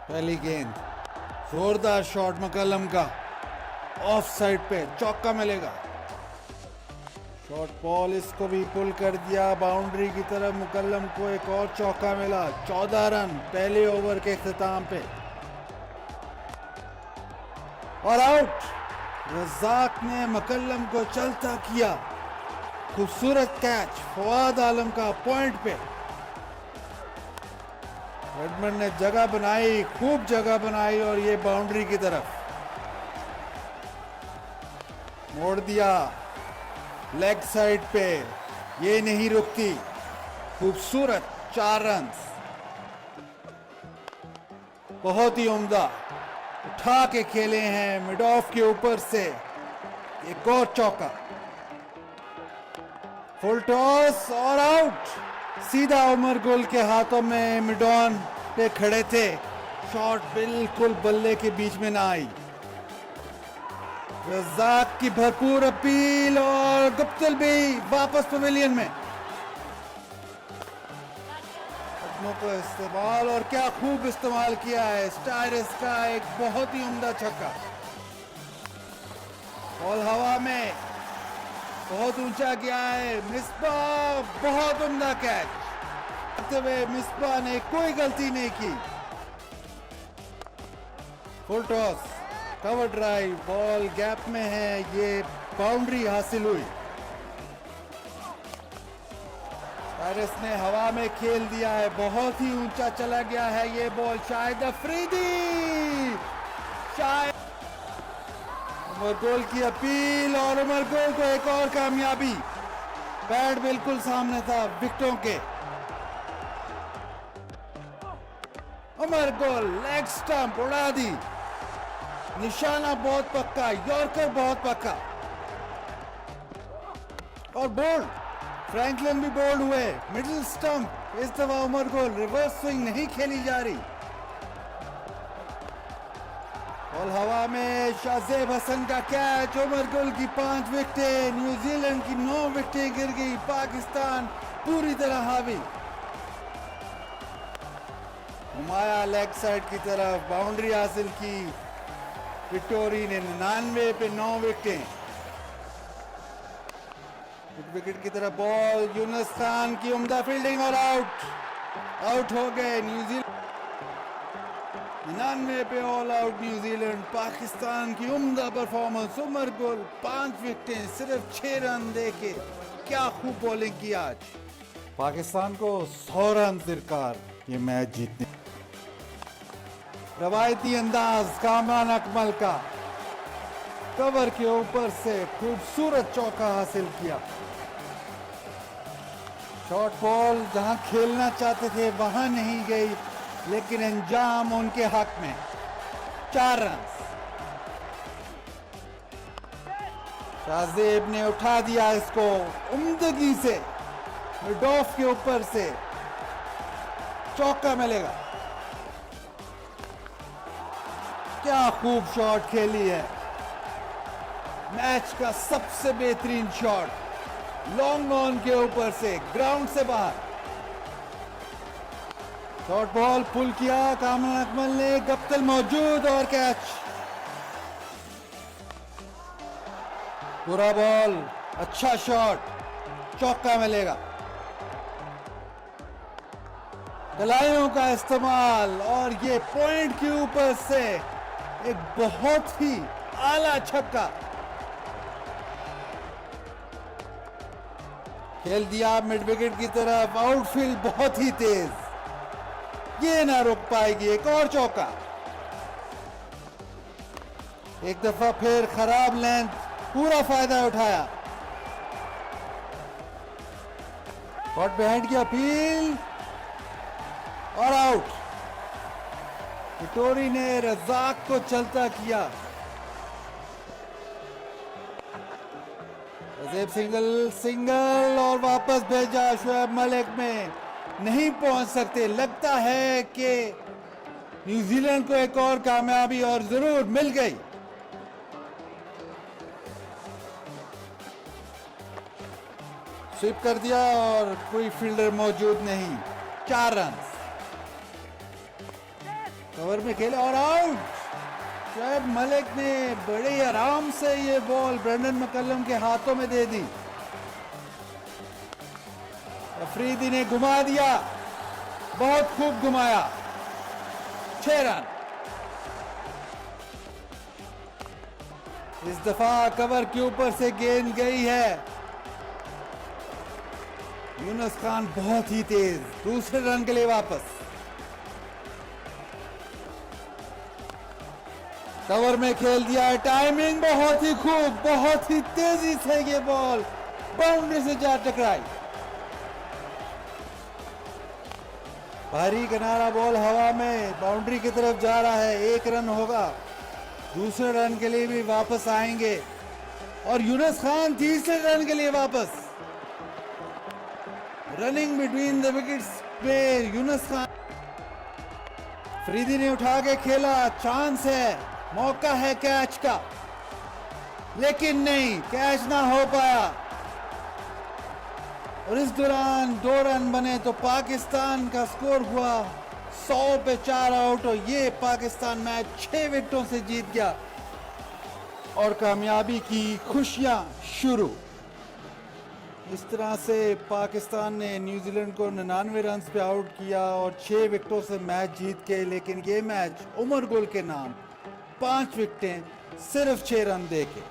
पहली गेंद, जोरदार शॉट मकल्लम का, ऑफ साइड पे चौका मिलेगा। शॉर्ट बॉल इसको भी पुल कर दिया बाउंड्री की तरफ। मुकल्लम को एक और चौका मिला। 14 रन पहले ओवर के इख्तिताम पे और आउट। रज़ाक ने मुकल्लम को चलता किया। खूबसूरत कैच फवाद आलम का पॉइंट पे। रेडमंड ने जगह बनाई, खूब जगह बनाई और ये बाउंड्री की तरफ मोड़ दिया। लेग साइड पे ये नहीं रुकती। खूबसूरत 4 रन, बहुत ही उम्दा उठा के खेले हैं मिड ऑफ के ऊपर से। एक और चौका, फुल टॉस और आउट। सीधा उमर गुल के हाथों में मिड ऑन पे खड़े थे। शॉट बिल्कुल बल्ले के बीच में ना आई। रज़ाक की भरपूर अपील और गुप्तिल भी वापस पवेलियन में। कदमों को इस्तेमाल और क्या खूब इस्तेमाल किया है स्टाइरिस का। एक बहुत ही उम्दा छक्का। बॉल हवा में बहुत ऊंचा गया है। मिसबा बहुत उम्दा कैच करते हुए मिसबा ने कोई गलती नहीं की। Full toss, cover drive, ball gap में है। ये बाउंड्री हासिल हुई। स्टाइरिस ने हवा में खेल दिया है। बहुत ही ऊंचा चला गया है ये बॉल। शाहिद अफरीदी, शाहिद उमर गोल की अपील और उमर गोल को एक और कामयाबी। बैट बिल्कुल सामने था विकेटों के। उमर गोल लेग स्टंप उड़ा दी। निशाना बहुत पक्का, यॉर्कर बहुत पक्का और बोल्ड। फ्रैंकलिन भी बोल्ड हुए। मिडिल स्टंप, इस दफा उमर गोल। रिवर्स स्विंग नहीं खेली जा रही। और हवा में शाहजेब हसन का कैच। उमर गुल की 5 विकेटें, न्यूजीलैंड की 9 विकेटें गिर गई। पाकिस्तान पूरी तरह हावी। हुमाया लेग साइड की तरफ बाउंड्री हासिल की। विक्टोरी ने 99 पे 9 विकेटें। विकेट की तरफ बॉल, यूनुस खान की उम्दा फील्डिंग और आउट हो गए न्यूजीलैंड। 99 पे ऑल आउट न्यूजीलैंड। पाकिस्तान की उम्दा परफॉर्मेंस। उमर गुल 5 विकेटें, सिर्फ 6 रन देके क्या खूब बॉलिंग की आज। पाकिस्तान को 100 रन दरकार ये मैच जीतने। रवायती अंदाज कामरान अकमल का कवर के ऊपर से खूबसूरत चौका हासिल किया। शॉर्ट बॉल जहां खेलना चाहते थे वहां नहीं गई, लेकिन अंजाम उनके हक में। 4 रन। शाहजेब ने उठा दिया इसको उम्दगी से। मिड ऑफ के ऊपर से चौका मिलेगा। क्या खूब शॉट खेली है। मैच का सबसे बेहतरीन शॉट लॉन्ग ऑन के ऊपर से, ग्राउंड से बाहर। शॉर्ट बॉल पुल किया कामरान अकमल ने। गप्तिल मौजूद और कैच। पूरा बॉल, अच्छा शॉट, चौका मिलेगा। कलाइयों का इस्तेमाल और ये पॉइंट के ऊपर से एक बहुत ही आला छक्का खेल दिया मिड विकेट की तरफ। आउटफील्ड बहुत ही तेज, ये ना रुक पाएगी। एक और चौका। एक दफा फिर खराब लेंथ, पूरा फायदा उठाया। कॉट बिहाइंड की अपील और आउट। विक्टोरी ने रज़ाक को चलता किया। रज़ेब सिंगल और वापस भेजा शोएब मलिक में। नहीं पहुंच सकते। लगता है कि न्यूजीलैंड को एक और कामयाबी और जरूर मिल गई। स्वीप कर दिया और कोई फील्डर मौजूद नहीं। 4 रन। कवर में खेले और आउट। शोएब मलिक ने बड़े आराम से ये बॉल ब्रेंडन मैकलम के हाथों में दे दी। अफरीदी ने घुमा दिया, बहुत खूब घुमाया। 6 रन। इस दफा कवर के ऊपर से गेंद गई है। यूनुस खान बहुत ही तेज, दूसरे रन के लिए वापस। कवर में खेल दिया है, टाइमिंग बहुत ही खूब, बहुत ही तेजी से ये बॉल बाउंड्री से जा टकराई। भारी किनारा बॉल हवा में बाउंड्री की तरफ जा रहा है। 1 रन होगा, दूसरे रन के लिए भी वापस आएंगे और यूनुस खान तीसरे रन के लिए वापस। रनिंग बिटवीन द विकेट्स पे यूनुस खान। अफरीदी ने उठा के खेला, चांस है, मौका है कैच का, लेकिन नहीं, कैच ना हो पाया। और इस दौरान 2 रन बने तो पाकिस्तान का स्कोर हुआ 100 पे 4 आउट और ये पाकिस्तान मैच 6 विकेटों से जीत गया और कामयाबी की खुशियां शुरू। इस तरह से पाकिस्तान ने न्यूजीलैंड को 99 रन पे आउट किया और 6 विकेटों से मैच जीत के। लेकिन ये मैच उमर गुल के नाम 5 विकेटें सिर्फ 6 रन देके।